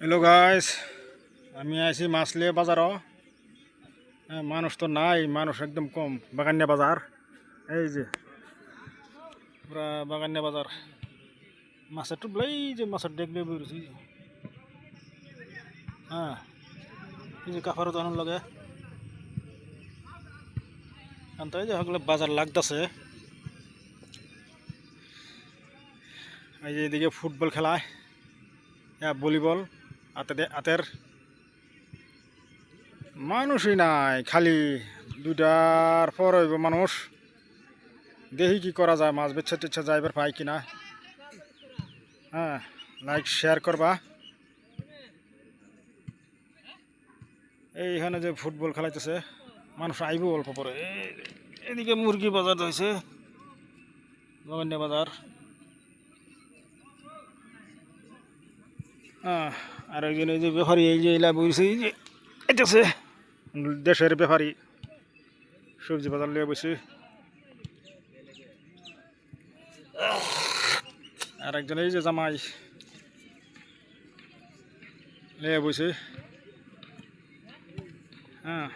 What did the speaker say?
Hello guys, আমি আছি মাছলিয়া বাজারও। মানুষ তো নাই, মানুষ একদম কম। বাগানিয়া বাজার, এই যে পুরা বাগানিয়া বাজার। মাছের টুবলাই যে মাছের ডেকলে বেরোছি। হ্যাঁ, এই যে কাফারও তখন লাগে তাই যে সকলে বাজার লাগতেছে। এই যে এদিকে ফুটবল খেলায়, ভলিবল, হাতের মানুষই নাই, খালি 2টার পর হইব মানুষ। দেখি কি করা যায়, মাছ বেচ্ছে টেচ্ছে যাইবার পাই কিনা। হ্যাঁ, লাইক শেয়ার করবা। এইখানে যে ফুটবল খেলাইতেছে, মানুষ আইব অল্প পরে। এদিকে মুরগি বাজার হয়েছে, বাগানিয়া বাজার। আর একজন এই যে ব্যাপারী, এই যে এলা বইছে, এই যে এটাছে দেশের ব্যাপারী, সবজি বাজার লিয়ে বসে। আর একজন এই যে জামাই লিয়ে বসে। হ্যাঁ।